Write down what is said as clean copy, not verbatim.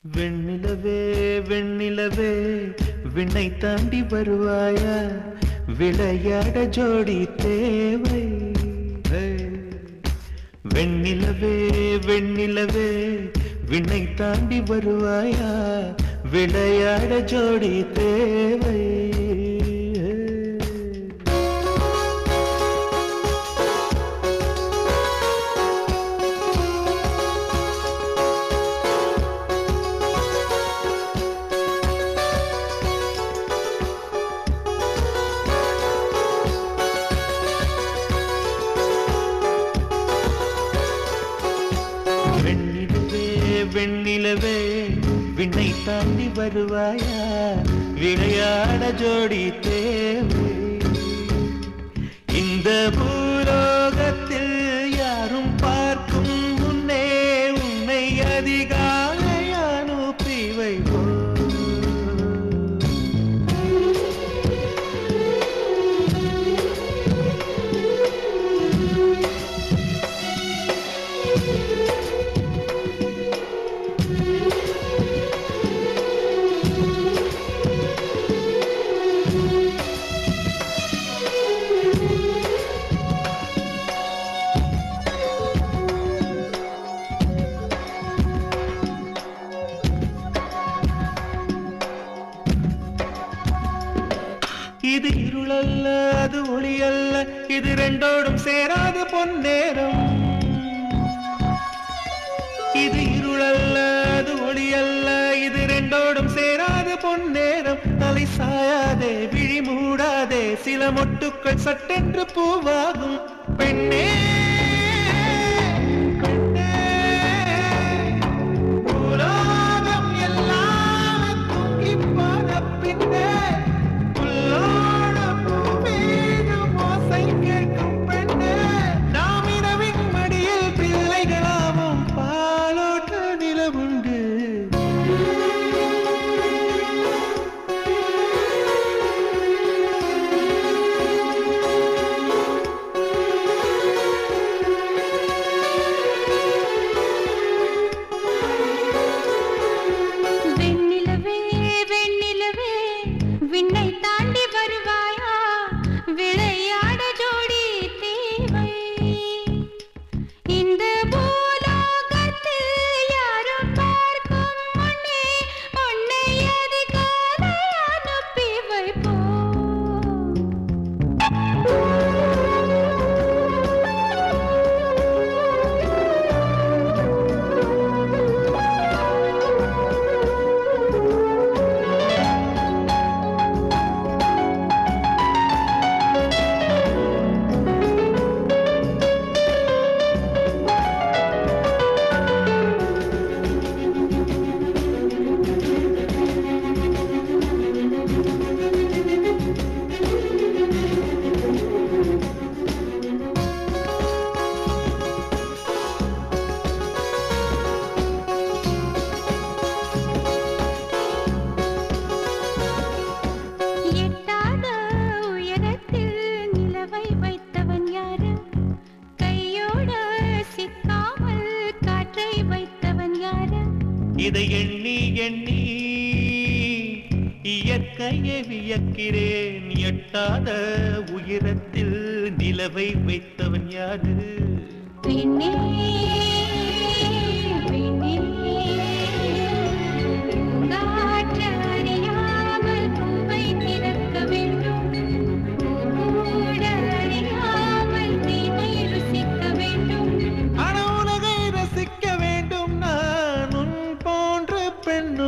வெண்ணிலவே வெண்ணிலவே விண்ணை தாண்டி வருவாயா, விளையாட ஜோடி தேவை. வெண்ணிலவே வெண்ணிலவே விண்ணை தாண்டி வருவாயா, விளையாட ஜோடி தேவை. வெண்ணிலவே விண்ணை தாண்டி வருவாயா, விளையாட ஜோடி தேவை. இந்த பூலோகத்தில் யாரும் பார்க்கும் முன்னே உன்னை அதிகாலை அனுப்பி வைப்போ. இது இருளல்ல அது ஒளி அல்ல, இது ரெண்டோடும் சேராத பொன்னேரம். இது இருளல்ல அது ஒளி அல்ல, இது ரெண்டோடும் சேராத பொன்னேரம். தலை சாயாதே விழி மூடாதே, சில மொட்டுக்கள் சட்டென்று பூவாகும். பெண்ணே இதை எண்ணி எண்ணி இயற்கையை வியக்கிறேன். எட்டாத உயரத்தில் நிலவை வைத்தவன் யாரு? பெண்ணே பெண்ணே காற்று அறியாமல் பூவை திறக்க வேண்டும், கூட அறியாமல் தீமை ருசிக்க வேண்டும். ஆனா உலகை ரசிக்க வேண்டும் நான் உன் போன்ற பெண்ணு